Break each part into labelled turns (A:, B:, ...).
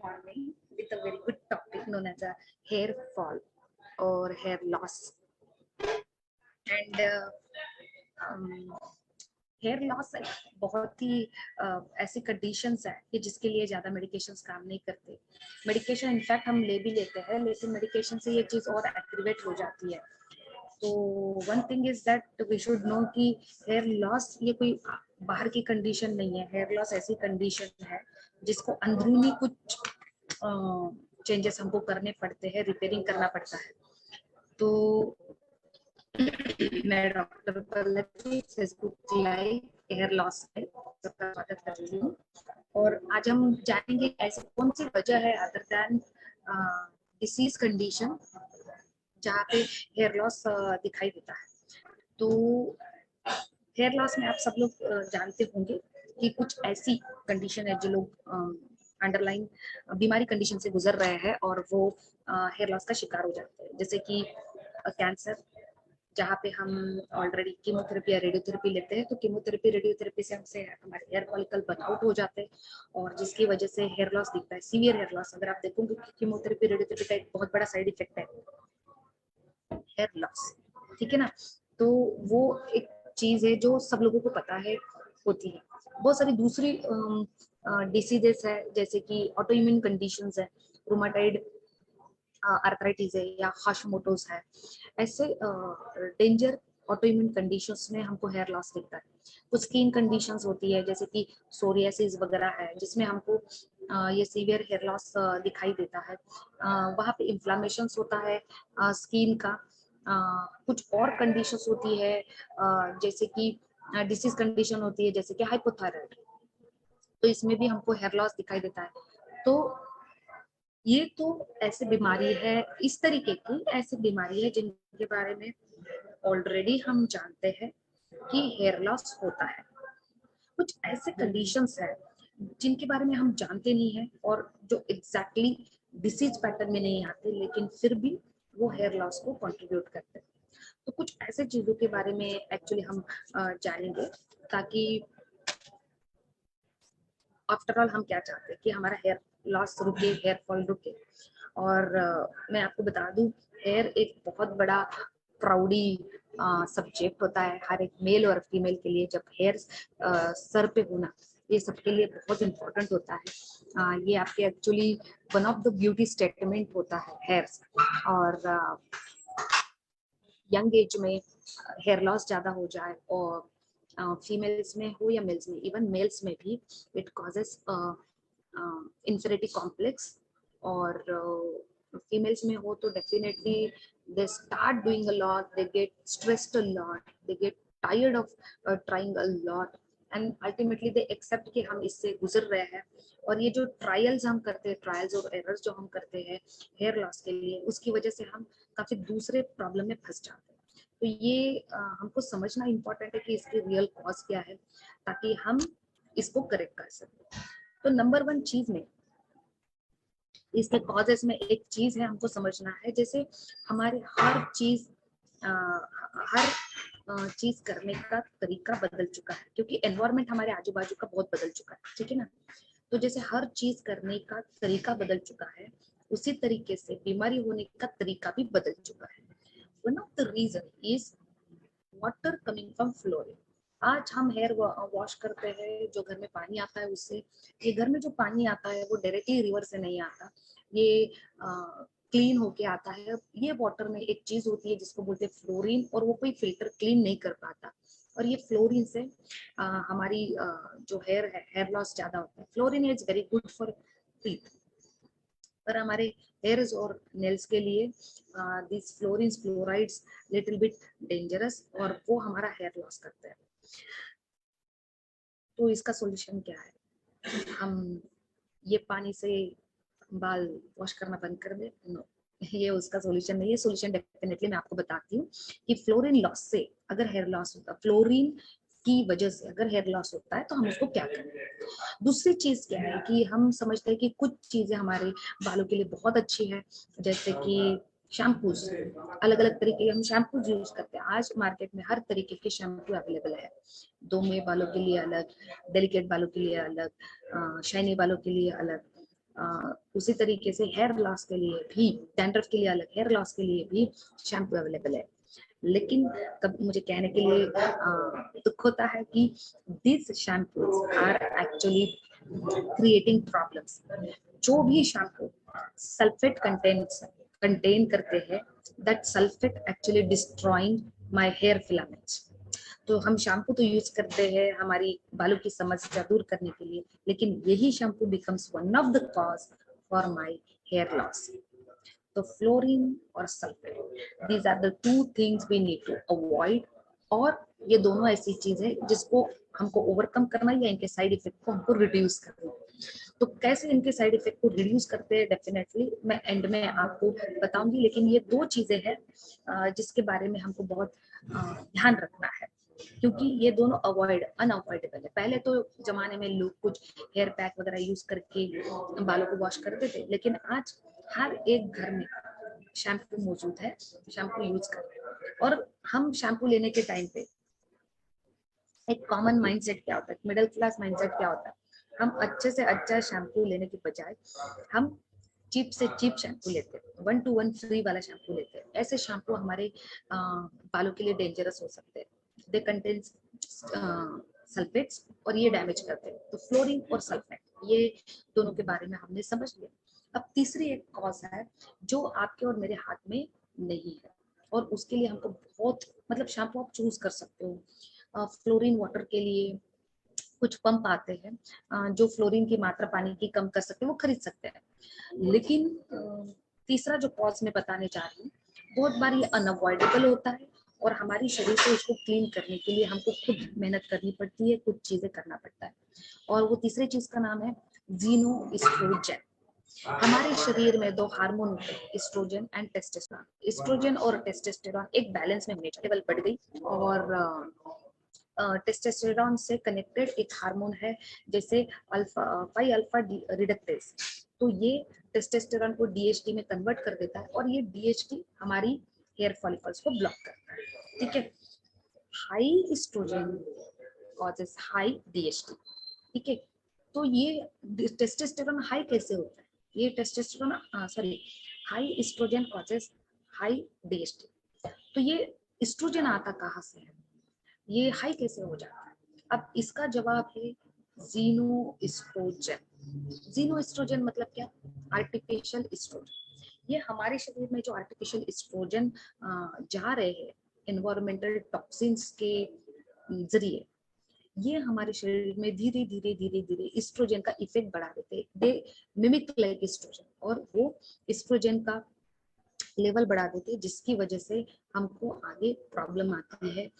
A: morning with a very good topic known as a hair fall or hair loss. And hair loss बहुत ही ऐसी conditions है कि जिसके लिए ज्यादा मेडिकेशंस काम नहीं करते। मेडिकेशन इनफैक्ट हम ले भी लेते हैं, लेकिन मेडिकेशन से ये चीज और एक्टिवेट हो जाती है। तो one thing is that we should know कि हेयर लॉस ये कोई बाहर की कंडीशन नहीं है। हेयर लॉस ऐसी कंडीशन है जिसको अंदरूनी कुछ चेंजेस हमको करने पड़ते हैं, रिपेयरिंग करना पड़ता है। तो मैं doctor Pallavi Facebook live hair loss पे सबका स्वागत कर रही हूँ। और आज हम जानेंगे ऐसी कौन सी वजह है अदर दैन डिसीज कंडीशन जहाँ पे हेयर लॉस दिखाई देता है। तो हेयर लॉस में आप सब लोग जानते होंगे कि कुछ ऐसी कंडीशन है जो लोग अंडरलाइन बीमारी कंडीशन से गुजर रहे हैं और वो हेयर लॉस का शिकार हो जाते हैं, जैसे कि कैंसर, जहाँ पे हम ऑलरेडी कीमोथेरेपी या रेडियोथेरेपी लेते हैं। तो कीमोथेरेपी रेडियोथेरेपी से हमसे हमारे हेयर फॉलिकल बर्नआउट हो जाते हैं और जिसकी वजह से हेयर लॉस दिखता है, सीवियर हेयर लॉस। अगर आप देखोगे कि कीमोथेरेपी रेडियोथेरेपी का एक बहुत बड़ा साइड इफेक्ट है हेयर लॉस, ठीक है ना। तो वो एक चीज है जो सब लोगों को पता है होती है। बहुत सारी दूसरी डिसीजेस है, जैसे कि ऑटोइम्यून कंडीशंस है, रूमाटाइड आर्थराइटिस है या हाशिमोटोस है। ऐसे डेंजर ऑटोइम्यून कंडीशंस में हमको हेयर लॉस दिखता है। कुछ स्किन कंडीशंस होती है जैसे कि सोरियासिस वगैरह है, जिसमें हमको ये सीवियर हेयर लॉस दिखाई देता है। वहाँ पे इन्फ्लामेशन होता है स्किन का। कुछ और कंडीशंस होती है जैसे कि डिसीज कंडीशन होती है जैसे कि हाइपोथायराइड, तो इसमें भी हमको हेयर लॉस दिखाई देता है। तो ये तो ऐसी बीमारी है, इस तरीके की ऐसी बीमारी है जिनके बारे में ऑलरेडी हम जानते हैं कि हेयर लॉस होता है। कुछ ऐसे कंडीशंस है जिनके बारे में हम जानते नहीं है और जो एग्जैक्टली डिसीज पैटर्न में नहीं आते, लेकिन फिर भी वो हेयर लॉस को कंट्रीब्यूट करते हैं। तो कुछ ऐसे चीजों के बारे में एक्चुअली हम जानेंगे, ताकि आफ्टर ऑल हम क्या चाहते हैं कि हमारा हेयर लॉस रुके, हेयर फॉल रुके। और मैं आपको बता दूं, हेयर एक बहुत बड़ा प्राउडी सब्जेक्ट होता है हर एक मेल और फीमेल के लिए। जब हेयर सर पे होना ये सबके लिए बहुत इम्पोर्टेंट होता है। ये आपके actually one of the beauty statement होता है हेयर्स। और यंग एज में हेयर लॉस ज्यादा हो जाए और फीमेल्स में हो या मेल्स में, इवन मेल्स में भी इट कॉजेस इंफेरिटी कॉम्प्लेक्स। और फीमेल्स में हो तो definitely they start doing a lot, they get stressed a lot, they get tired of trying a lot, and ultimately they accept कि हम इससे गुजर रहे हैं। और ये जो ट्रायल्स हम करते हैं, ट्रायल्स और एरर्स जो हम करते हैं हेयर लॉस के लिए, उसकी वजह से हम काफी दूसरे प्रॉब्लम में फंस जाते हैं। तो ये हमको समझना इम्पोर्टेंट है कि इसकी रियल कॉज क्या है, ताकि हम इसको करेक्ट कर सकें। तो नंबर वन चीज में इसके कॉजेस में एक चीज है हमको समझना है, जैसे हमारे हर चीज करने का तरीका बदल चुका है, क्योंकि एनवायरनमेंट हमारे आजू बाजू का बहुत बदल चुका है, ठीक है ना। तो जैसे हर चीज करने का तरीका बदल चुका है, उसी तरीके से बीमारी होने का तरीका भी बदल चुका है। One of the reason is water coming from flooring. आज हम हेयर वॉश करते हैं, जो घर में पानी आता है उससे। ये घर में जो पानी आता है वो डायरेक्टली रिवर से नहीं आता, ये क्लीन होके आता है। ये वाटर में एक चीज होती है जिसको बोलते हैं फ्लोरीन, और वो कोई फिल्टर क्लीन नहीं कर पाता। और ये फ्लोरीन से हमारी जो हेयर है, हेयर लॉस ज्यादा होता है। Fluorine is very good for teeth, पर हमारे हेयर्स और नेल्स के लिए this fluorines fluorides little bit dangerous, और वो हमारा हेयर लॉस करते हैं। तो इसका सॉल्यूशन क्या है? हम ये पानी से बाल वॉश करना बंद कर दे? नो, ये उसका सॉल्यूशन नहीं है। सॉल्यूशन डेफिनेटली मैं आपको बताती हूँ कि फ्लोरीन लॉस से अगर हेयर लॉस होता, फ्लोरीन की वजह से अगर हेयर लॉस होता है तो हम उसको क्या करें। दूसरी चीज क्या है कि हम समझते हैं कि कुछ चीजें हमारे बालों के लिए बहुत अच्छी है, जैसे कि शैम्पूज। अलग अलग तरीके के हम शैम्पूज यूज करते हैं। आज मार्केट में हर तरीके के शैम्पू अवेलेबल है। दोमे बालों के लिए अलग, डेलिकेट बालों के लिए अलग, शाइनी बालों के लिए अलग। उसी तरीके से हेयर लॉस के लिए भी, डैंड्रफ के लिए अलग, हेयर लॉस के लिए भी शैम्पू अवेलेबल है। लेकिन कभी मुझे कहने के लिए दुख होता है कि this shampoos are actually creating problems. जो भी शैम्पू सल्फेट कंटेन करते हैं, that sulphate actually destroying my hair filaments. तो हम शैम्पू तो यूज करते हैं हमारी बालों की समस्या दूर करने के लिए, लेकिन यही shampoo becomes one of the cause for my hair loss. तो फ्लोरीन और sulphate, these are the two things we need to avoid. और ये दोनों ऐसी चीज है जिसको हमको ओवरकम करना है या इनके साइड इफेक्ट को हमको रिड्यूस करना है। तो कैसे इनके साइड इफेक्ट को रिड्यूस करते हैं, डेफिनेटली मैं एंड में आपको बताऊंगी। लेकिन ये दो चीजें हैं जिसके बारे में हमको बहुत ध्यान रखना है, क्योंकि ये दोनों अनअवॉइडेबल है। पहले तो जमाने में लोग कुछ हेयर पैक वगैरह यूज करके बालों को वॉश करते थे, लेकिन आज हर एक घर में शैम्पू मौजूद है, शैम्पू यूज कर। और हम शैम्पू लेने के टाइम पे एक कॉमन माइंडसेट क्या होता है, मिडिल क्लास माइंडसेट क्या होता है, हम अच्छे से अच्छा शैम्पू लेने की बजाय हम चीप से चीप शैम्पू लेते हैं, 1 to 1 फ्री वाला शैम्पू लेते हैं। ऐसे शैम्पू हमारे बालों के लिए डेंजरस हो सकते हैं। दे कंटेन सल्फेट्स और ये डैमेज करते हैं। तो फ्लोरीन और सल्फेट, ये दोनों के बारे में हमने समझ लिया। अब तीसरी एक कॉज है जो आपके और मेरे हाथ में नहीं है, और उसके लिए हमको बहुत मतलब शैम्पू आप चूज कर सकते हो। फ्लोरीन वाटर के लिए कुछ पंप आते हैं जो फ्लोरीन की मात्रा पानी की कम कर सकते हैं, वो खरीद सकते हैं। लेकिन तीसरा जो कॉज मैं बताने जा रही हूँ, बहुत बार ये अनअवॉइडेबल होता है और हमारी शरीर को इसको क्लीन करने के लिए हमको खुद मेहनत करनी पड़ती है, कुछ चीजें करना पड़ता है। और वो तीसरी चीज का नाम है जीनोएस्ट्रोजन। हमारे शरीर में दो हार्मोन होते हैं, एस्ट्रोजन एंड टेस्टोस्टेरोन। एस्ट्रोजन और टेस्टोस्टेरोन एक बैलेंस में होने लेवल बढ़ गई, और टेस्टोस्टेरोन से कनेक्टेड एक हार्मोन है जैसे अल्फा 5 अल्फा रिडक्टेज। तो ये टेस्टोस्टेरोन को डीएचटी में कन्वर्ट कर देता है, और ये डीएचटी हमारी हेयर फॉलिकल्स को ब्लॉक करता है। ठीक है, high estrogen causes high DHT. ठीक है, तो ये टेस्टोस्टेरोन हाई कैसे होता है, ये testosterone sorry high estrogen causes high DHT. तो ये एस्ट्रोजन आता कहाँ से है, ये हाई कैसे हो जाता है? अब इसका जवाब है जीनोएस्ट्रोजन। जीनोएस्ट्रोजन मतलब क्या, आर्टिफिशियल एस्ट्रोजन। ये हमारे शरीर में जो आर्टिफिशियल एस्ट्रोजन जा रहे हैं एनवायरमेंटल टॉक्सिन्स के जरिए, ये हमारे शरीर में धीरे धीरे धीरे धीरे एस्ट्रोजन का इफेक्ट बढ़ा देते हैं। दे मिमिक लाइक एस्ट्रोजन, और वो एस्ट्रोजन का लेवल बढ़ा देते हैं, जिसकी वजह से हमको आगे प्रॉब्लम आती है,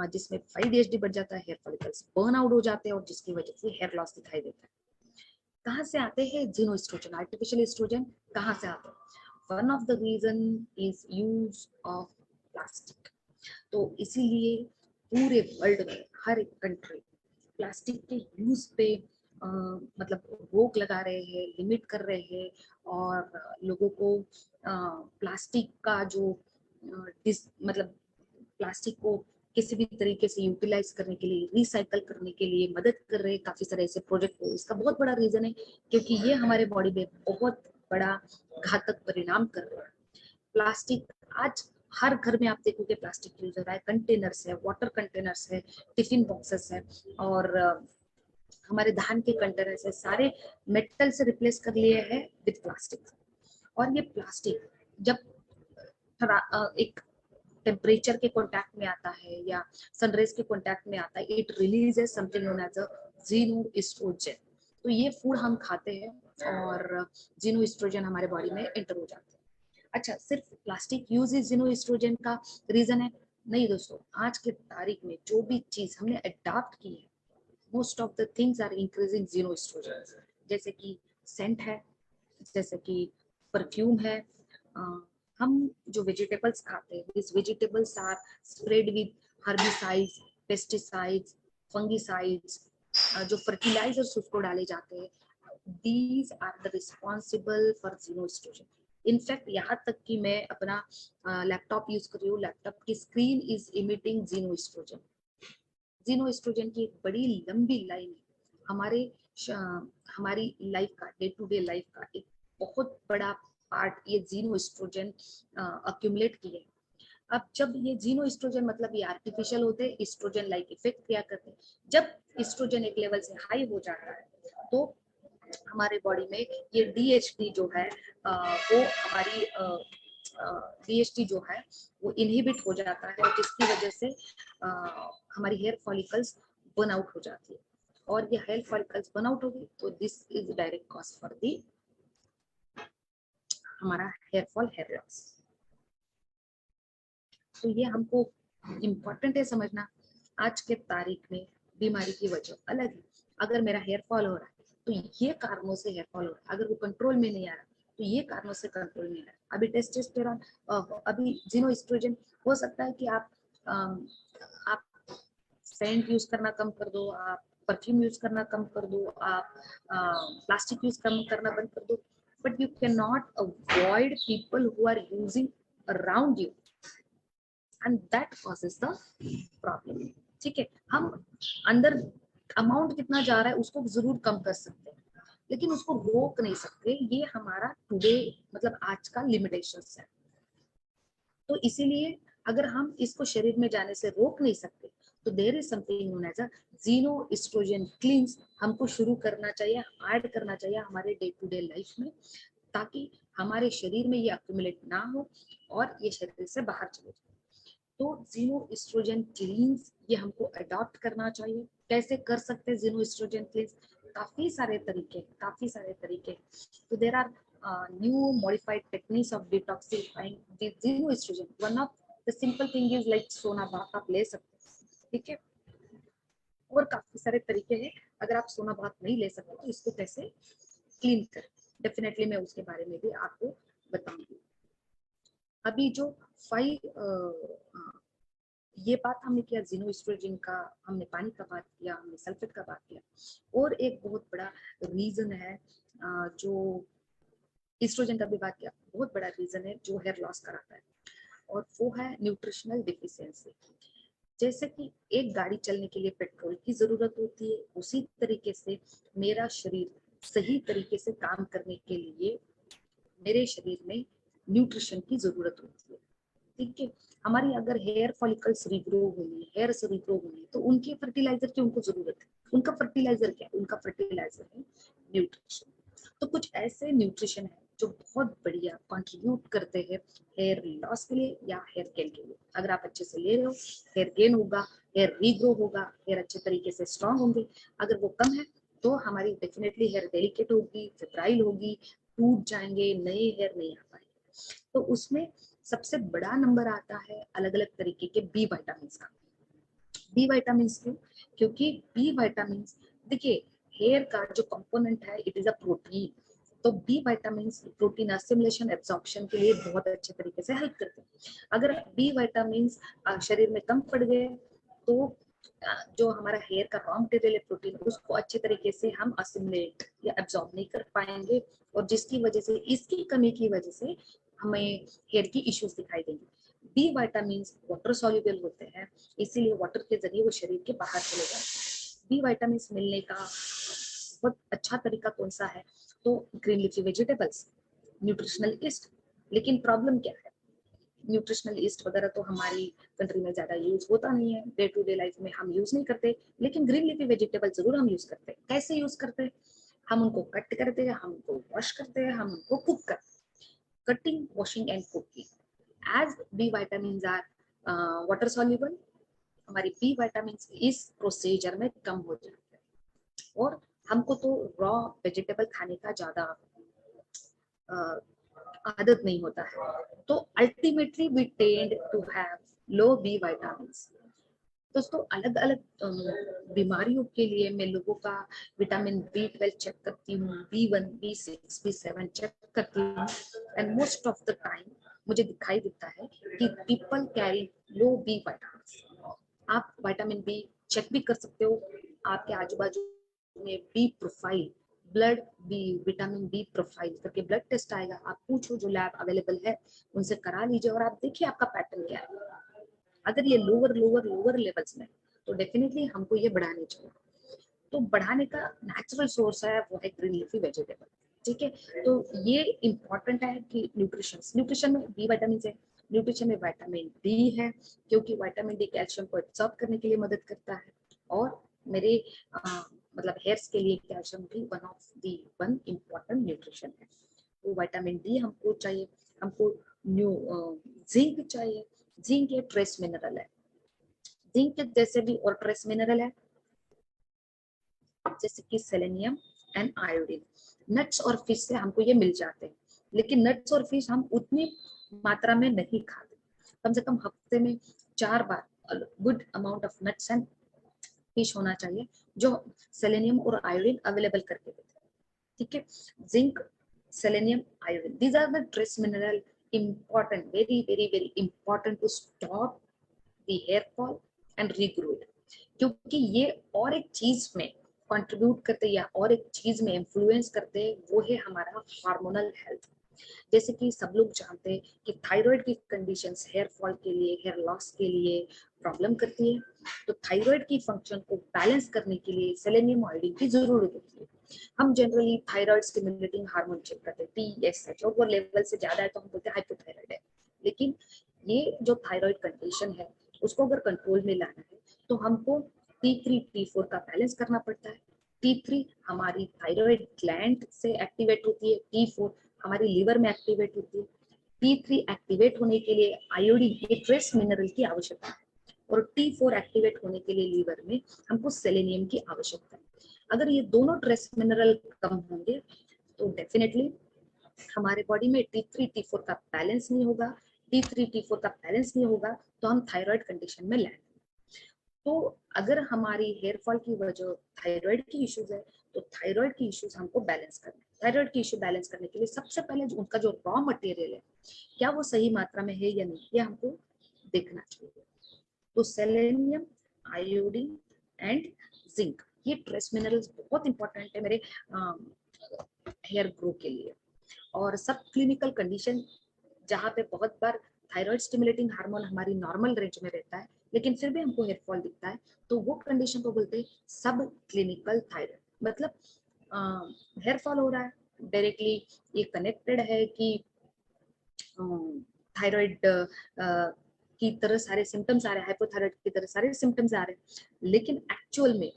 A: जिसमें 5 बढ़ जाता है, हेयर फॉलिकल्स बर्न आउट हो जाते हैं, और जिसकी वजह से हेयर लॉस दिखाई देता है। कहाँ से आते हैं जीनो एस्ट्रोजन, आर्टिफिशियल एस्ट्रोजन कहाँ से आते हैं? One of the reason is use of plastic. तो इसीलिए पूरे वर्ल्ड में हर एक कंट्री प्लास्टिक के यूज पे मतलब रोक लगा रहे हैं, लिमिट कर रहे हैं, और लोगों को प्लास्टिक का जो मतलब प्लास्टिक को किसी भी तरीके से यूटिलाइज करने के लिए, रिसाइकल करने के लिए मदद कर रहे हैं काफी सारे ऐसे प्रोजेक्ट को। इसका बहुत बड़ा रीजन है क्योंकि ये हमारे बॉडी में बहुत बड़ा घातक परिणाम कर रहा है। प्लास्टिक आज हर घर में आप देखोगे प्लास्टिक यूज हो रहा है, कंटेनर्स है, वाटर कंटेनर्स है, टिफिन बॉक्सेस है, और हमारे धान के कंटेनर्स है, सारे मेटल से रिप्लेस कर लिए हैं विद प्लास्टिक। और ये प्लास्टिक जब एक टेम्परेचर के कांटेक्ट में आता है या सनराइज के कांटेक्ट में आता है, it releases something known as a xenoestrogen. तो ये फूड हम खाते हैं और जीनोएस्ट्रोजन हमारे बॉडी में एंटर हो जाते हैं। अच्छा, सिर्फ प्लास्टिक यूज इज जीनोएस्ट्रोजन का रीजन है? नहीं दोस्तों, आज के तारीख में जो भी चीज हमने अडॉप्ट की है, most of the things are increasing xenoestrogen. जैसे कि सेंट है, जैसे कि परफ्यूम है, हम जो वेजिटेबल्स खाते हैं, this vegetables are spread with herbicides, pesticides, fungicides, जो फर्टिलाइजर्स उसको डाले जाते हैं, these are the responsible for xenoestrogen. In fact यहाँ तक कि मैं अपना लैपटॉप यूज कर रही हूँ, लैपटॉप की स्क्रीन इज इमिटिंग जीनोएस्ट्रोजन। जीनोएस्ट्रोजन की एक बड़ी लंबी लाइन है हमारे हमारी लाइफ का, डे टू डे लाइफ का एक बहुत बड़ा पार्ट ये जीनो एस्ट्रोजन अक्यूमुलेट किए। अब जब ये जीनो एस्ट्रोजन मतलब ये आर्टिफिशियल होते हैं, एस्ट्रोजन लाइक इफेक्ट क्या करते हैं, जब एस्ट्रोजन एक लेवल से हाई हो जाता है तो हमारे बॉडी में ये डीएचटी जो है वो हमारी डीएचटी जो है वो इनहिबिट हो जाता है, जिसकी वजह से हमारी हेयर फॉलिकल्स बर्न आउट हो जाती है। और ये हेयर फॉलिकल्स बर्न आउट होगी तो this is direct cause for the हमारा हेयर फॉल, हेयर लॉस। तो ये हमको इम्पोर्टेंट है समझना। आज के तारीख में बीमारी की वजह अलग है। अगर मेरा हेयर फॉल हो रहा है तो ये कारणों से हेयर फॉल हो रहा है, अगर वो कंट्रोल में नहीं आ रहा तो ये कारणों से कंट्रोल में आ रहा है। अभी टेस्टोस्टेरोन, अभी जीनोएस्ट्रोजन, हो सकता है कि आप सेंट यूज करना कम कर दो, आप परफ्यूम यूज करना कम कर दो, आप प्लास्टिक यूज कम करना बंद कर दो, but you can not avoid people who are using around you and that causes the problem. ठीक है, हम अंदर अमाउंट कितना जा रहा है उसको जरूर कम कर सकते हैं, लेकिन उसको रोक नहीं सकते। ये हमारा टुडे मतलब आज का लिमिटेशंस है। तो इसीलिए अगर हम इसको शरीर में जाने से रोक नहीं सकते तो there is something known as a xeno estrogen cleanse हमको शुरू करना चाहिए, ऐड करना चाहिए हमारे डे टू डे लाइफ में, ताकि हमारे शरीर में ये अक्यूमुलेट ना हो और ये शरीर से बाहर चले जाए। तो जीनो एस्ट्रोजन क्लींस ये हमको अडॉप्ट करना चाहिए। कैसे कर सकते हैं जीनो एस्ट्रोजन क्लींस? काफी सारे तरीके, काफी सारे तरीके। तो there are new modified techniques of detoxifying the xenoestrogen. One of the simple thing is like सोना बाथ आप ले सकते हैं, ठीक है। और काफी सारे तरीके हैं, अगर आप सोना बाथ नहीं ले सकते तो इसको कैसे क्लीन करें, डेफिनेटली मैं उसके बारे में भी आपको बताऊंगी। अभी जो 5 ये बात हमने किया जीनोएस्ट्रोजन का, हमने पानी का बात किया, हमने सल्फेट का बात किया। और एक बहुत बड़ा रीजन है जो एस्ट्रोजन का भी बात किया, बहुत बड़ा रीजन है जो हेयर लॉस कराता है, और वो है न्यूट्रिशनल डिफिशियंसी। जैसे कि एक गाड़ी चलने के लिए पेट्रोल की जरूरत होती है, उसी तरीके से मेरा शरीर सही तरीके से काम करने के लिए मेरे शरीर में न्यूट्रिशन की जरूरत होती है, ठीक है। हमारी अगर हेयर फॉलिकल्स रिग्रो होंगे, हेयर से रिग्रो होंगे, तो उनके फर्टिलाइजर की उनको जरूरत है। उनका फर्टिलाइजर क्या है? उनका फर्टिलाइजर है न्यूट्रिशन। तो कुछ ऐसे न्यूट्रिशन है जो बहुत बढ़िया कंट्रीब्यूट करते हैं हेयर लॉस के लिए या हेयर गेन के लिए। अगर आप अच्छे से ले रहे हो, हेयर गेन होगा, हेयर रीग्रो होगा, हेयर अच्छे तरीके से स्ट्रांग होंगे। अगर वो कम है तो हमारी डेफिनेटली हेयर डेलिकेट होगी, फेब्राइल होगी, टूट जाएंगे, नए हेयर नहीं आ पाएंगे। तो उसमें सबसे बड़ा नंबर आता है अलग अलग तरीके के बी विटामिन का। बी विटामिन क्यों? क्योंकि बी विटामिन, देखिए, हेयर का जो कंपोनेंट है इट इज अ प्रोटीन। तो B vitamin protein assimilation absorption के लिए बहुत अच्छे तरीके से हेल्प करते हैं। अगर बी विटामिन शरीर में कम पड़ गए तो जो हमारा हेयर का रॉ मटेरियल है प्रोटीन, उसको अच्छे तरीके से हम असिमिलेट या एब्जॉर्ब नहीं कर पाएंगे, और जिसकी वजह से, इसकी कमी की वजह से हमें हेयर की इश्यूज दिखाई देंगे। बी विटामिन वाटर सॉल्युबल होते हैं, इसीलिए वाटर के जरिए वो शरीर के बाहर चले जाते हैं। बी विटामिन मिलने का बहुत अच्छा तरीका कौन सा है? तो green leafy vegetables, nutritional east. लेकिन प्रॉब्लम क्या है? न्यूट्रिशनल ईस्ट वगैरह तो हमारी कंट्री में ज्यादा यूज होता नहीं है, डे टू डे लाइफ में हम यूज नहीं करते, लेकिन ग्रीन लीफी वेजिटेबल जरूर हम यूज करते हैं। कैसे यूज करते हैं? हम उनको कट करते हैं, हम उनको वॉश करते हैं, हम उनको कुक करते हैं। Cutting, washing and cooking. As B vitamin are water soluble, हमारी बी विटामिन इस प्रोसीजर में कम हो जाते हैं। और हमको तो रॉ वेजिटेबल खाने का ज्यादा आदत नहीं होता है, तो ultimately we tend to have low B vitamins. दोस्तों, अलग अलग बीमारियों के लिए मैं लोगों का विटामिन बी 12 चेक करती हूँ, बी 1, बी 6, बी 7 चेक करती हूँ, and most of the time मुझे दिखाई देता है कि people carry low B vitamin. आप विटामिन बी चेक भी कर सकते हो, आपके आजू बाजू में B profile, blood B, vitamin B profile करके ब्लड टेस्ट आएगा, आप पूछो, जो लैब अवेलेबल है उनसे करा लीजिए, और आप देखिए आपका पैटर्न क्या है। अगर ये लोअर लोअर लोअर लेवल्स में तो डेफिनेटली हमको ये बढ़ानी चाहिए। तो बढ़ाने का नेचुरल सोर्स है वो है ग्रीन लीफी वेजिटेबल। ठीक है, तो ये इंपॉर्टेंट है कि न्यूट्रिशन में बी विटामिन है, न्यूट्रिशन में विटामिन डी है, क्योंकि विटामिन डी कैल्शियम को एब्सॉर्ब करने के लिए मदद करता है, और मेरे मतलब हेयर्स के लिए कैल्शियम भी वन इम्पॉर्टेंट न्यूट्रिशन है। तो विटामिन डी हमको चाहिए, हमको जिंक चाहिए। जिंक एक ट्रेस मिनरल है, जिंक जैसे भी और ट्रेस मिनरल है जैसे कि सेलेनियम एंड आयोडीन। नट्स और फिश से हमको ये मिल जाते हैं, लेकिन नट्स और फिश हम उतनी मात्रा में नहीं खाते। कम से कम हफ्ते में 4 बार good amount of nuts and fish होना चाहिए जो सेलेनियम और आयोडीन अवेलेबल करके देते हैं। ठीक है, zinc, selenium, iodine, these are the trace mineral important, very important to stop the hair fall and regrow it। क्योंकि ये और एक चीज में कंट्रीब्यूट करते हैं या और एक चीज में इन्फ्लुएंस करते हैं, वो है हमारा हार्मोनल हेल्थ। जैसे कि सब लोग जानते हैं कि थायराइड की कंडीशंस हेयर फॉल के लिए, हेयर लॉस के लिए प्रॉब्लम करती है। तो थायराइड की फंक्शन को बैलेंस करने के लिए सेलेनियम आयोडीन की जरूरत होती है। हम generally thyroid stimulating hormone check करते हैं TSH, और वो लेवल से ज्यादा है तो हम बोलते हैं हाइपोथायराइड है। लेकिन ये जो थायराइड कंडीशन है उसको अगर कंट्रोल में लाना है तो हमको T3 T4 का बैलेंस करना पड़ता है। T3 हमारी थायराइड ग्लैंड से एक्टिवेट होती है, T4 हमारी लीवर में एक्टिवेट होती है। T3 एक्टिवेट होने के लिए आयोडीन, ये ट्रेस मिनरल की आवश्यकता है, और T4 एक्टिवेट होने के लिए लीवर में हमको सेलेनियम की आवश्यकता है। अगर ये दोनों ट्रेस मिनरल कम होंगे तो डेफिनेटली हमारे बॉडी में T3 T4 का बैलेंस नहीं होगा। T3 T4 का बैलेंस नहीं होगा तो हम थायराइड कंडीशन में लैंड। तो अगर हमारी हेयर फॉल की वजह थायराइड की इश्यूज है तो थायराइड की इश्यूज हमको बैलेंस करना है। थायराइड की इश्यू बैलेंस करने के लिए सबसे पहले उनका जो रॉ मटेरियल है क्या वो सही मात्रा में है या नहीं, ये हमको देखना चाहिए। तो सेलेनियम, आयोडीन एंड जिंक, ये ट्रेस मिनरल्स बहुत इंपॉर्टेंट है मेरे हेयर ग्रो के लिए। और सब क्लिनिकल कंडीशन जहाँ पे बहुत बार थायराइड स्टिमुलेटिंग हार्मोन हमारी नॉर्मल रेंज में रहता है लेकिन फिर भी हमको हेयर फॉल दिखता है, तो वो कंडीशन को बोलते हैं सब क्लिनिकल थायराइड। मतलब हेयर फॉल हो रहा है, डायरेक्टली ये कनेक्टेड है कि थायराइड की तरह सारे सिम्टम्स आ रहे हैं, हाइपोथायराइड की तरह सारे सिम्टम्स आ रहे हैं, लेकिन एक्चुअल में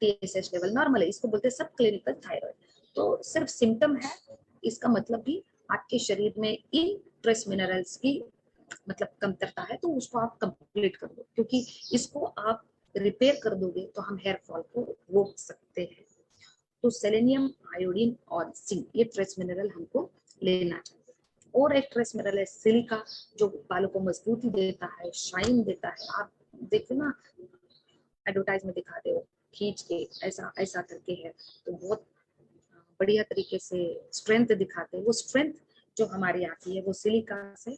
A: TSH लेवल नॉर्मल है, इसको बोलते हैं सब क्लिनिकल थायराइड। तो सिर्फ सिम्टम है, इसका मतलब भी आपके शरीर में इन ट्रेस मिनरल्स की मतलब कमतरता है, तो उसको आप कंप्लीट कर दो, क्योंकि इसको आप रिपेयर कर दोगे तो हम हेयर फॉल को रोक सकते हैं। तो सेलेनियम, आयोडीन और जिंक, ये ट्रेस मिनरल हमको लेना चाहिए। और एक ट्रेस मिनरल है सिलिका, जो बालों को मजबूती देता है, शाइन देता है। आप देखो ना एडवर्टाइज में दिखाते हो खींच के ऐसा ऐसा करके है, तो बहुत बढ़िया तरीके से स्ट्रेंथ दिखाते हैं। वो स्ट्रेंथ जो हमारी आती है वो सिलिका से।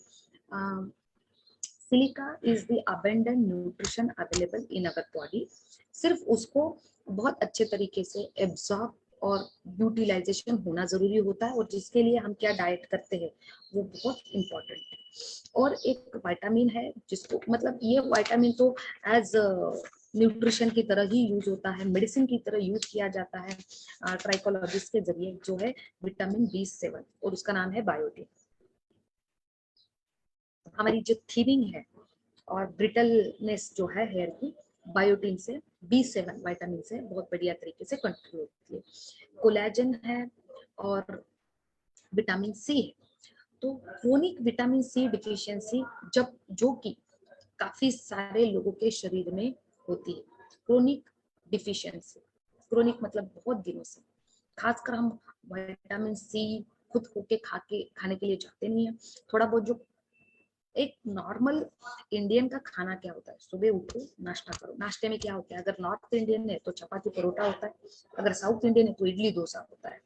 A: Silica is the abundant nutrition available in our body. सिर्फ उसको बहुत अच्छे तरीके से एब्जॉर्ब और यूटिलाइजेशन होना जरूरी होता है, और जिसके लिए हम क्या डाइट करते हैं वो बहुत इंपॉर्टेंट है। और एक विटामिन है जिसको मतलब ये विटामिन तो एज न्यूट्रिशन की तरह ही यूज होता है, मेडिसिन की तरह यूज किया जाता है ट्राइकोलॉजिस्ट के जरिए, जो है विटामिन B7, और उसका नाम है बायोटिन। हमारी जो थिनिंग है और ब्रिटलनेस जो है हेयर की, बायोटिन से, B7 विटामिन से बहुत बढ़िया तरीके से कंट्रोल होती है। कोलेजन है और विटामिन सी है। तो क्रोनिक विटामिन सी डिफिशियंसी जब जो कि काफी सारे लोगों के शरीर में होती है, क्रोनिक डिफिशियंसी, क्रोनिक मतलब बहुत दिनों से, खासकर हम विटामिन सी खुद होके खाने के लिए जाते नहीं है। थोड़ा बहुत जो एक नॉर्मल इंडियन का खाना क्या होता है, सुबह उठो नाश्ता करो, नाश्ते में क्या होता है, अगर नॉर्थ इंडियन है तो चपाती परोठा होता है, अगर साउथ इंडियन है तो इडली डोसा होता है।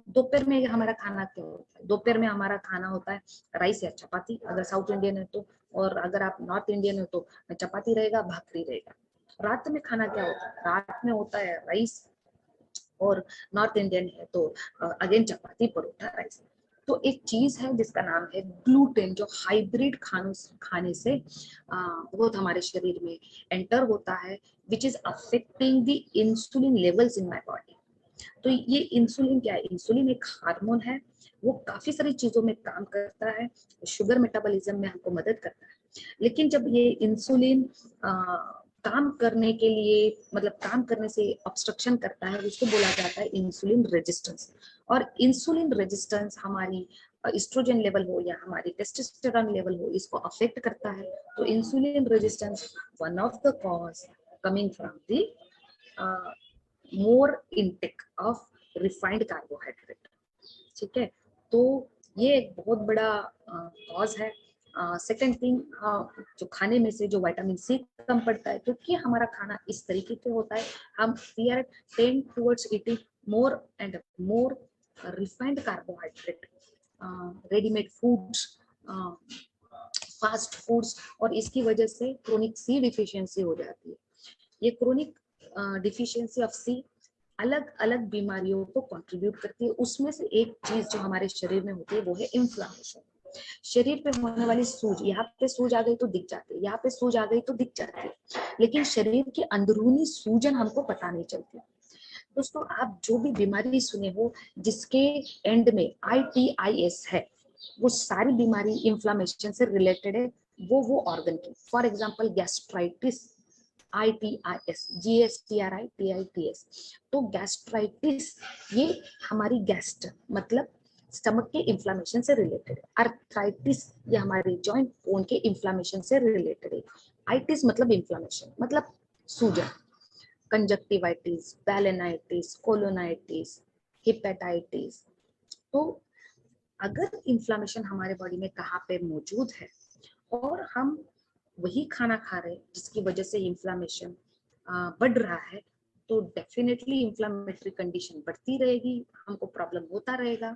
A: दोपहर में हमारा खाना क्या होता है, दोपहर में हमारा खाना होता है राइस या चपाती, अगर साउथ इंडियन है तो, और अगर आप नॉर्थ इंडियन हो तो चपाती रहेगा, भाकरी रहेगा। रात में खाना क्या होता है, रात में होता है राइस, और नॉर्थ इंडियन है तो अगेन चपाती परोठा राइस। तो एक चीज है जिसका नाम है ग्लूटेन, जो हाइब्रिड खानों खाने से बहुत हमारे शरीर में एंटर होता है, which is affecting the insulin levels in my body. तो ये इंसुलिन क्या है? इंसुलिन एक हार्मोन है, वो काफी सारी चीजों में काम करता है, शुगर मेटाबॉलिज्म में हमको मदद करता है। लेकिन जब ये इंसुलिन काम करने के लिए, मतलब काम करने से ऑब्स्ट्रक्शन करता है, उसको बोला जाता है इंसुलिन रेजिस्टेंस। और इंसुलिन रेजिस्टेंस हमारी एस्ट्रोजन लेवल हो या हमारी टेस्टोस्टेरोन लेवल हो, इसको अफेक्ट करता है। तो insulin resistance one of the cause coming from the more intake of refined carbohydrate. ठीक है, तो ये एक बहुत बड़ा कॉज है। सेकंड थिंग, जो खाने में से जो विटामिन सी कम पड़ता है, क्योंकि हमारा खाना इस तरीके से होता है, हम we are tend towards eating more and more refined carbohydrate, readymade foods, fast foods, और इसकी वजह से क्रोनिक सी डिफिशियंसी हो जाती है। ये क्रोनिक डिफिशियंसी ऑफ सी अलग अलग बीमारियों को कंट्रीब्यूट करती है। उसमें से एक चीज जो हमारे शरीर में होती है वो है इन्फ्लामेशन। शरीर पे होने वाली सूज, यहाँ पे सूज आ गई तो दिख जाती है, यहाँ पे सूज आ गई तो दिख जाती है, लेकिन शरीर की अंदरूनी सूजन हमको पता नहीं चलती। दोस्तों, आप जो भी बीमारी सुने हो जिसके एंड में ITIS है, वो सारी बीमारी इंफ्लामेशन से रिलेटेड है, वो ऑर्गन की। For example gastritis, ITIS, GSTRITITS। तो गैस्ट्राइटिस ये हमारी गैस्ट मतलब स्टमक के इंफ्लामेशन से रिलेटेड है। अर्थराइटिस ये हमारे जॉइंट बोन के इंफ्लामेशन से रिलेटेड है। आइटिस मतलब इंफ्लामेशन, मतलब सूजन। Conjunctivitis, balanitis, colonitis, hepatitis. तो अगर इंफ्लामेशन हमारे बॉडी में कहाँ पे मौजूद है और हम वही खाना खा रहे हैं जिसकी वजह से इंफ्लामेशन बढ़ रहा है, तो डेफिनेटली इंफ्लामेटरी कंडीशन बढ़ती रहेगी, हमको प्रॉब्लम होता रहेगा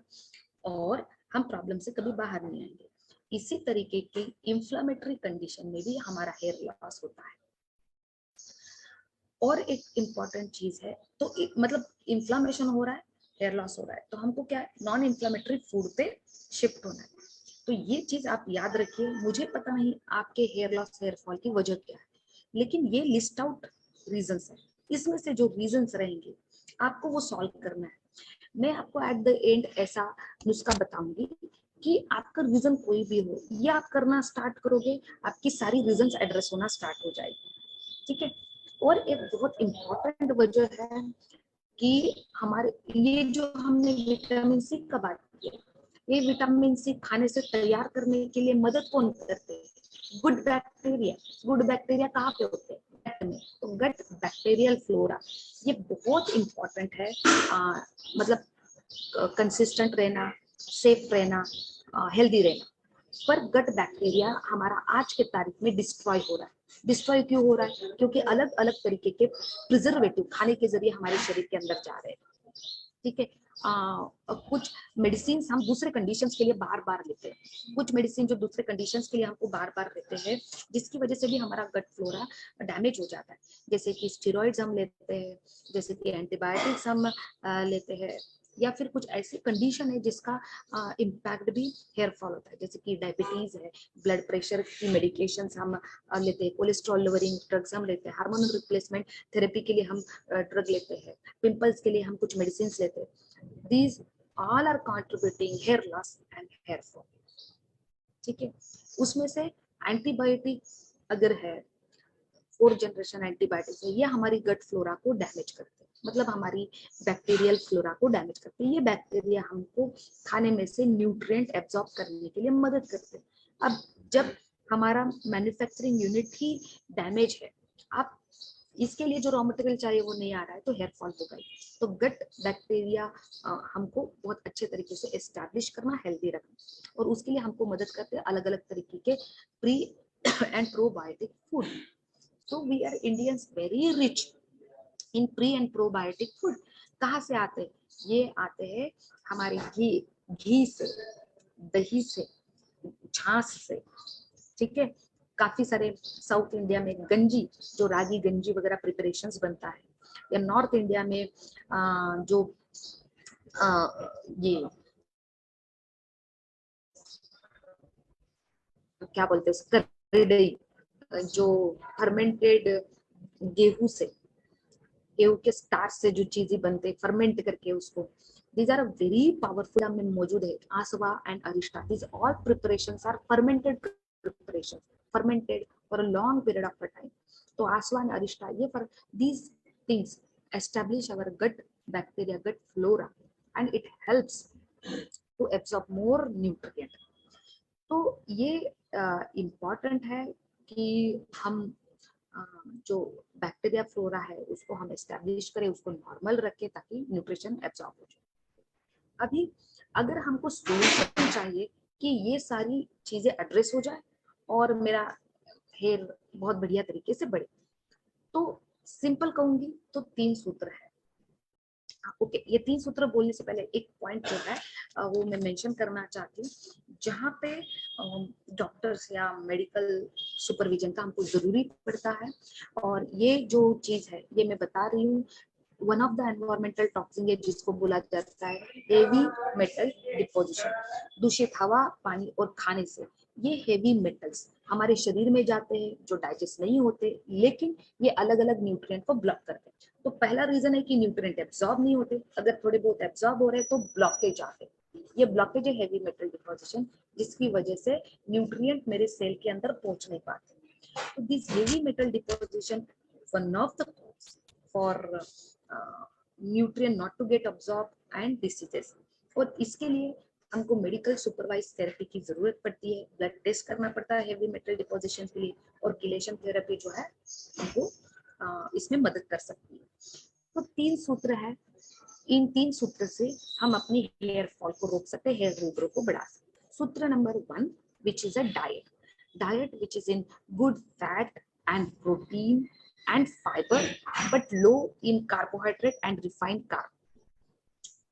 A: और हम प्रॉब्लम से कभी बाहर नहीं आएंगे। इसी तरीके की इंफ्लामेटरी कंडीशन में भी हमारा हेयर लॉस होता है। और एक इम्पॉर्टेंट चीज है, तो मतलब इंफ्लामेशन हो रहा है, हेयर लॉस हो रहा है, तो हमको क्या नॉन इंफ्लामेटरी फूड पे शिफ्ट होना है। तो ये चीज आप याद रखिए। मुझे पता नहीं आपके हेयर लॉस हेयर फॉल की वजह क्या है, लेकिन ये लिस्ट आउट रीजंस है। इसमें से जो रीजंस रहेंगे आपको वो सॉल्व करना है। मैं आपको एट द एंड ऐसा नुस्खा बताऊंगी कि आपका रीजन कोई भी हो, ये आप करना स्टार्ट करोगे, आपकी सारी रीजंस एड्रेस होना स्टार्ट हो जाएगी। ठीक है। और एक बहुत इंपॉर्टेंट वजह है कि हमारे ये जो हमने विटामिन सी का बात की, ये विटामिन सी खाने से तैयार करने के लिए मदद कौन करते हैं? Good bacteria. गुड बैक्टीरिया कहाँ पे होते हैं? गट में। तो गट बैक्टीरियल फ्लोरा ये बहुत इंपॉर्टेंट है। मतलब कंसिस्टेंट रहना, सेफ रहना, हेल्दी रहना। पर गट बैक्टीरिया हमारा आज के तारीख में डिस्ट्रॉय हो रहा है। डिस्ट्रॉय क्यों हो रहा है? क्योंकि अलग अलग तरीके के प्रिजर्वेटिव खाने के जरिए हमारे शरीर के अंदर जा रहे हैं। ठीक है। कुछ मेडिसिन हम दूसरे कंडीशंस के लिए बार बार लेते हैं, कुछ मेडिसिन जो दूसरे कंडीशंस के लिए हमको बार बार लेते हैं, जिसकी वजह से भी हमारा गट फ्लोरा डैमेज हो जाता है। जैसे कि स्टेरॉइड्स हम लेते हैं, जैसे कि एंटीबायोटिक्स हम लेते हैं, या फिर कुछ ऐसी कंडीशन है जिसका इम्पैक्ट भी हेयर फॉल होता है, जैसे कि डायबिटीज है, ब्लड प्रेशर की मेडिकेशन हम लेते हैं, कोलेस्ट्रॉल लोअरिंग ड्रग्स हम लेते हैं, हार्मोनल रिप्लेसमेंट थेरेपी के लिए हम ड्रग लेते हैं, पिंपल्स के लिए हम कुछ मेडिसिन लेते हैं। These all are contributing hair loss and hair fall. ठीक है। उसमें से एंटीबायोटिक अगर है, 4th जनरेशन एंटीबायोटिक्स है, ये हमारी गट फ्लोरा को डैमेज करते हैं, मतलब हमारी बैक्टीरियल फ्लोरा को डैमेज करते हैं। ये बैक्टीरिया हमको खाने में से न्यूट्रिएंट एब्जॉर्ब करने के लिए मदद करते हैं। अब जब हमारा मैन्युफैक्चरिंग यूनिट ही डैमेज है, आप इसके लिए जो रॉ मटेरियल चाहिए वो नहीं आ रहा है, तो हेयर फॉल होगा ही। तो गट बैक्टीरिया हमको बहुत अच्छे तरीके से एस्टैब्लिश करना, हेल्दी रखना, और उसके लिए हमको मदद करते हैं अलग अलग तरीके के pre and probiotic food. So we are Indians very rich in pre and probiotic food. कहाँ से आते हैं? ये आते हैं हमारे घी से, दही से, छाछ से। ठीक है। काफी सारे साउथ इंडिया में गंजी, जो रागी गंजी वगैरह प्रिपरेशंस बनता है, या नॉर्थ इंडिया में जो ये क्या बोलते हैं करडई, जो फर्मेंटेड गेहूं से, गेहूं के स्टार्च से जो चीजें बनते हैं फर्मेंट करके उसको, दीज आर वेरी पावरफुल में मौजूद है asava and arishta, these all preparations are fermented preparation, fermented for a long period of time. तो आसवा एंड अरिष्टा ये for these things establish our gut bacteria, gut flora, and it helps to absorb more nutrient। तो ये important है कि हम जो bacteria flora है उसको हम एस्टेब्लिश करें, उसको नॉर्मल रखें ताकि न्यूट्रिशन एब्जॉर्ब हो जाए। अभी अगर हमको सोल्यूशन चाहिए कि ये सारी चीजें एड्रेस हो जाए और मेरा हेयर बहुत बढ़िया तरीके से बढ़े, तो सिंपल कहूंगी तो 3 सूत्र है। ओके, ये 3 सूत्र बोलने से पहले एक पॉइंट जो है वो मैं मेंशन करना चाहती हूँ, जहाँ पे डॉक्टर्स या मेडिकल सुपरविजन का हमको जरूरी पड़ता है। और ये जो चीज है ये मैं बता रही हूँ, one of the environmental toxin है जिसको बोला जाता है हेवी मेटल डिपोजिशन। दूषित हवा, पानी और खाने से ये हेवी मेटल्स हमारे शरीर में जाते हैं जो डाइजेस्ट नहीं होते, लेकिन ये अलग अलग न्यूट्रिएंट को ब्लॉक करते हैं। तो पहला रीजन है कि न्यूट्रिएंट एब्जॉर्ब नहीं होते, अगर थोड़े बहुत एब्जॉर्ब हो रहे हैं तो ब्लॉकेज आते हैं। ये ब्लॉकेज है हेवी मेटल डिपोजिशन, जिसकी वजह से न्यूट्रिएंट मेरे सेल के अंदर पहुंच नहीं पाते। तो this heavy metal deposition one of the cause for nutrient not to get absorb and diseases. और इसके लिए हमको मेडिकल सुपरवाइज थेरेपी की जरूरत पड़ती है, ब्लड टेस्ट करना पड़ता है हेवी मेटल डिपोजिशन के लिए, और किलेशन थेरेपी जो है हमको इसमें मदद कर सकती है। तो 3 सूत्र है, इन 3 सूत्र से हम अपनी हेयर फॉल को रोक सकते हैं, हेयर रीग्रो को बढ़ा सकते हैं। सूत्र number 1 which is a diet, diet which is in good fat and protein and fibre but low in carbohydrate and refined carb.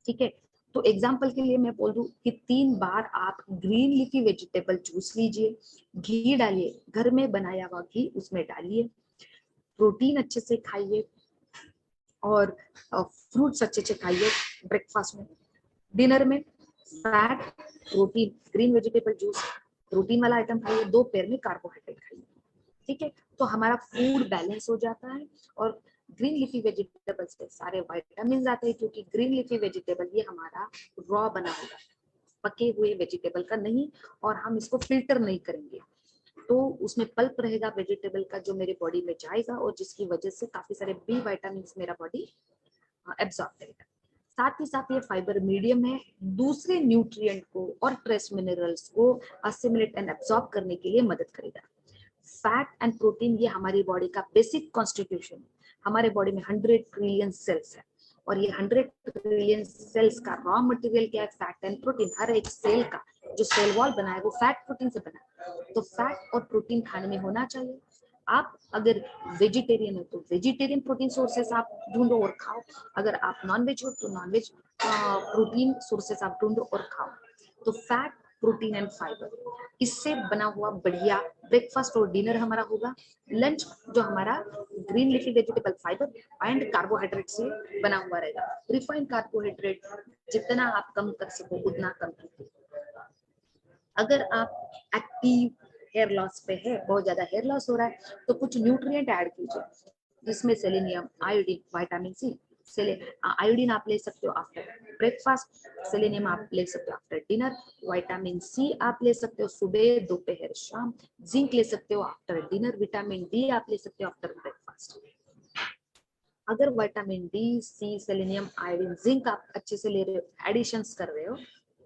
A: ठीक है, तो एग्जाम्पल के लिए मैं बोल दूं कि 3 बार आप ग्रीन लीफी वेजिटेबल जूस लीजिए, घी डालिए, घर में बनाया हुआ घी उसमें डालिए, प्रोटीन अच्छे से खाइए और फ्रूट्स अच्छे से खाइए ब्रेकफास्ट में। डिनर में fat, protein, green vegetable juice, protein वाला आइटम खाइए, दोपहर में कार्बोहाइड्रेट खाइए। ठीक है, तो हमारा फूड बैलेंस हो जाता है। और ग्रीन लीफी वेजिटेबल्स पे सारे विटामिन आते हैं, क्योंकि ग्रीन लीफी वेजिटेबल ये हमारा रॉ बना होगा, पके हुए वेजिटेबल का नहीं, और हम इसको फिल्टर नहीं करेंगे, तो उसमें पल्प रहेगा वेजिटेबल का जो मेरे बॉडी में जाएगा, और जिसकी वजह से काफी सारे बी विटामिन मेरा बॉडी एब्सॉर्ब करेगा। साथ ही साथ ये फाइबर मीडियम है, दूसरे न्यूट्रिएंट को और ट्रेस मिनरल्स को असिमिलेट एंड एब्सॉर्ब करने के लिए मदद करेगा। फैट एंड प्रोटीन ये हमारी बॉडी का बेसिक कॉन्स्टिट्यूशन, हमारे बॉडी में 100 ट्रिलियन सेल्स है, और ये 100 ट्रिलियन सेल्स का रॉ मटेरियल क्या है, फैट एंड प्रोटीन। हर एक सेल का जो सेल वॉल बना है वो फैट प्रोटीन से बना है, तो फैट और प्रोटीन खाने में होना चाहिए। आप अगर वेजिटेरियन हो तो वेजिटेरियन प्रोटीन सोर्सेस आप ढूंढो और खाओ, अगर आप नॉन वेज हो तो नॉन वेज प्रोटीन सोर्सेस आप ढूंढो और खाओ। तो फैट, प्रोटीन एंड फाइबर, इससे बना हुआ बढ़िया ब्रेकफास्ट और डिनर हमारा होगा। लंच जो हमारा green leafy vegetable, fibre and carbohydrate से बना हुआ रहेगा। रिफाइंड कार्बोहाइड्रेट जितना आप कम कर सको उतना कम कीजिए। अगर आप एक्टिव हेयर लॉस पे है, बहुत ज्यादा हेयर लॉस हो रहा है, तो कुछ न्यूट्रिएंट ऐड कीजिए, जिसमें selenium, iodine, vitamin C. Iodine आप ले सकते हो आफ्टर ब्रेकफास्ट, सेलेनियम आप ले सकते हो आफ्टर डिनर, विटामिन सी आप ले सकते हो सुबह, दोपहर, शाम, जिंक ले सकते हो आफ्टर डिनर, विटामिन डी आप ले सकते हो आफ्टर ब्रेकफास्ट। अगर विटामिन डी, सी, सेलेनियम, आयोडीन, जिंक आप अच्छे से ले रहे हो, एडिशंस कर रहे हो,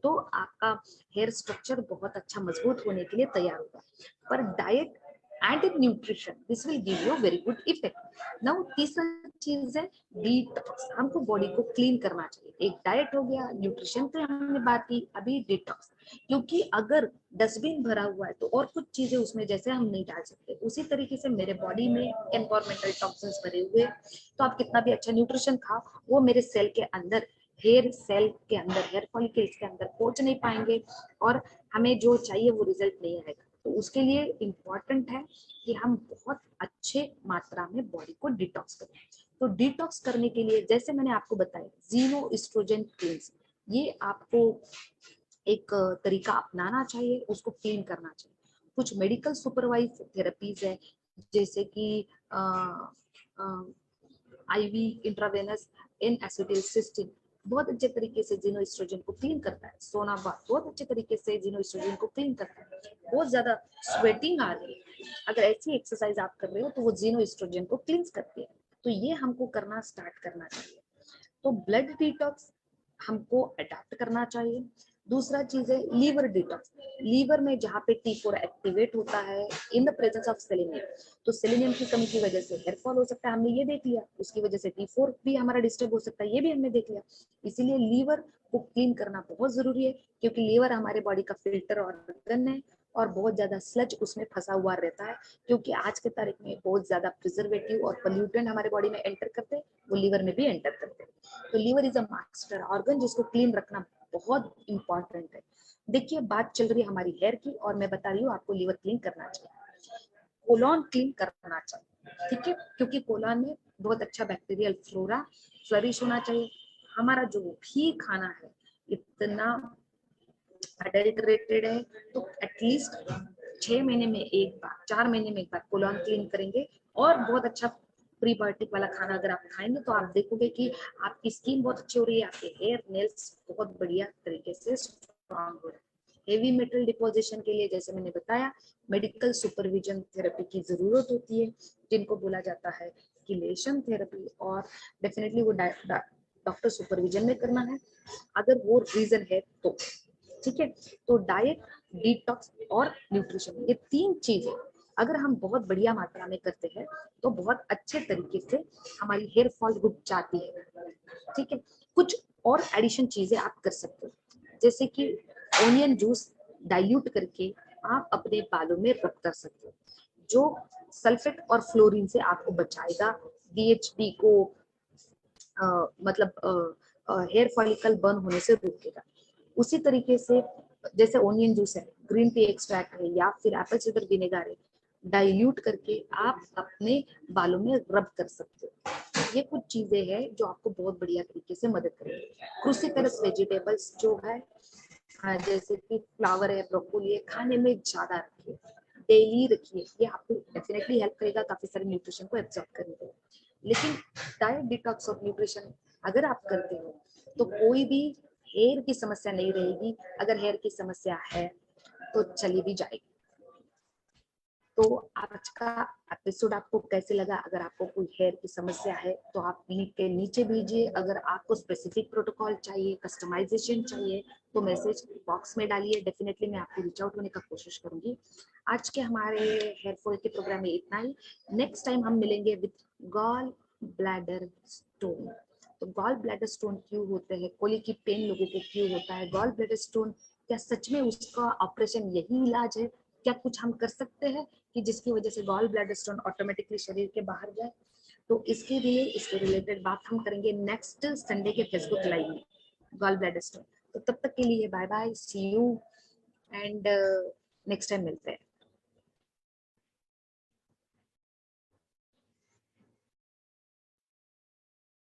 A: तो आपका हेयर स्ट्रक्चर बहुत अच्छा मजबूत होने के लिए तैयार होगा। पर diet and nutrition this will give you very good effect. Now तीसरा चीज है डिटॉक्स, हमको बॉडी को क्लीन करना चाहिए। एक डाइट हो गया, न्यूट्रिशन पे हमने बात की, अभी डिटॉक्स, क्योंकि अगर डस्टबिन भरा हुआ है तो और कुछ चीजें उसमें जैसे हम नहीं डाल सकते, उसी तरीके से मेरे बॉडी में एनवायरमेंटल टॉक्सिन्स भरे हुए, तो आप कितना भी अच्छा न्यूट्रिशन खाओ, वो मेरे सेल के अंदर, हेयर सेल के अंदर, हेयर फॉलिकल्स के अंदर पहुंच नहीं पाएंगे, और हमें जो चाहिए वो रिजल्ट नहीं आएगा। तो उसके लिए इम्पॉर्टेंट है कि हम बहुत अच्छे मात्रा में बॉडी को डिटॉक्स करें। तो डिटॉक्स करने के लिए जैसे मैंने आपको बताया, जीनो एस्ट्रोजन क्लींस, ये आपको एक तरीका अपनाना चाहिए, उसको क्लीन करना चाहिए। कुछ मेडिकल सुपरवाइज थेरेपीज है, जैसे कि आईवी इंट्रावेनस इन एसिटिलसिस्टिन बहुत अच्छे तरीके से जीनोएस्ट्रोजन को क्लीन करता है। सोना बाथ बहुत अच्छे तरीके से जीनोएस्ट्रोजन को क्लीन करता है। बहुत ज्यादा स्वेटिंग आ रही है, अगर ऐसी एक्सरसाइज आप कर रहे हो तो वो जीनोएस्ट्रोजन को क्लींस करती है। तो ये हमको करना स्टार्ट करना चाहिए। तो ब्लड डिटॉक्स हमको अडॉप्ट करना चाहिए। दूसरा चीज है लीवर डिटॉक्स। लीवर में जहाँ पे T4 एक्टिवेट होता है in the presence of selenium, तो सेलेनियम की कमी की वजह से हेयर फॉल हो सकता है, हमने ये देख लिया। उसकी वजह से T4 भी हमारा डिस्टर्ब हो सकता है, ये भी हमने देख लिया। इसीलिए लीवर को क्लीन करना बहुत जरूरी है, क्योंकि लीवर हमारे बॉडी का फिल्टर ऑर्गन है और बहुत ज्यादा स्लज उसमें फंसा हुआ रहता है, क्योंकि आज के तारीख में बहुत ज्यादा प्रिजर्वेटिव और पोल्यूटेंट हमारे बॉडी में एंटर करते हैं, वो लीवर में भी एंटर करते हैं। तो liver is a master organ जिसको क्लीन रखना बहुत इंपॉर्टेंट है। देखिए बात चल रही है हमारी हेयर की और मैं बता रही हूँ आपको लीवर क्लीन करना चाहिए, कोलॉन क्लीन करना चाहिए, ठीक है, क्योंकि कोलॉन में बहुत अच्छा बैक्टीरियल फ्लोरा फ्लरिश होना चाहिए। हमारा जो भी खाना है इतना अडल्टरेटेड है, तो एटलीस्ट 6 महीने में एक बार, 4 महीने में एक बार कोलॉन क्लीन करेंगे। और बहुत अच्छा प्रीबायोटिक वाला खाना अगर आप खाएंगे तो आप देखोगे कि आपकी स्किन बहुत अच्छी हो रही है, आपके हेयर नेल्स बहुत बढ़िया तरीके से स्ट्रॉन्ग हो रहे हैं। हेवी मेटल डिपोजिशन के लिए जैसे मैंने बताया मेडिकल सुपरविजन थेरेपी की जरूरत होती है, जिनको बोला जाता है किलेशन थेरेपी, और डेफिनेटली वो डॉक्टर सुपरविजन में करना है अगर वो रीजन है तो, ठीक है। तो डाइट, डिटॉक्स और न्यूट्रिशन, ये 3 चीजें अगर हम बहुत बढ़िया मात्रा में करते हैं तो बहुत अच्छे तरीके से हमारी हेयर फॉल रुक जाती है, ठीक है। कुछ और एडिशन चीजें आप कर सकते हो, जैसे कि ओनियन जूस डाइल्यूट करके आप अपने बालों में रब कर सकते हो, जो सल्फेट और फ्लोरीन से आपको बचाएगा, DHT को मतलब हेयर फॉलिकल बर्न होने से रोकेगा। उसी तरीके से जैसे ओनियन जूस है, ग्रीन टी एक्सट्रैक्ट है या फिर एप्पल साइडर विनेगर है, डाइल्यूट करके आप अपने बालों में रब कर सकते हो। ये कुछ चीजें हैं जो आपको बहुत बढ़िया तरीके से मदद करेंगे। क्रूसीफेरस वेजिटेबल्स जो है जैसे कि फ्लावर है, ब्रोकोली है, खाने में ज्यादा रखिए, डेली रखिए, ये आपको डेफिनेटली हेल्प करेगा काफी सारे न्यूट्रिशन को एब्जॉर्ब करने में। लेकिन डाइट डिटॉक्स और न्यूट्रिशन अगर आप करते हो तो कोई भी हेयर की समस्या नहीं रहेगी। अगर हेयर की समस्या है तो चली भी जाएगी। तो आज का एपिसोड आपको कैसे लगा? अगर आपको कोई हेयर की समस्या है तो आप लिंक के नीचे भेजिए। अगर आपको स्पेसिफिक प्रोटोकॉल चाहिए, कस्टमाइजेशन चाहिए तो मैसेज बॉक्स में डालिए, डेफिनेटली मैं आपको रीच आउट होने का कोशिश करूंगी। आज के हमारे हेयर फॉल के प्रोग्राम में इतना ही। नेक्स्ट टाइम हम मिलेंगे विद गॉल ब्लैडर स्टोन। तो गॉल ब्लैडर स्टोन क्यों होते हैं, कोली की पेन लोगों को क्यों होता है, गॉल ब्लैडर स्टोन क्या सच में उसका ऑपरेशन यही इलाज है, क्या कुछ हम कर सकते हैं कि जिसकी वजह से गॉल ब्लैडर स्टोन ऑटोमेटिकली शरीर के बाहर जाए? तो इसके लिए इसके रिलेटेड बात हम करेंगे नेक्स्ट संडे के फेसबुक लाइव में, गॉल ब्लैडर स्टोन। तो तब तक के लिए bye bye, see you and next time मिलते हैं।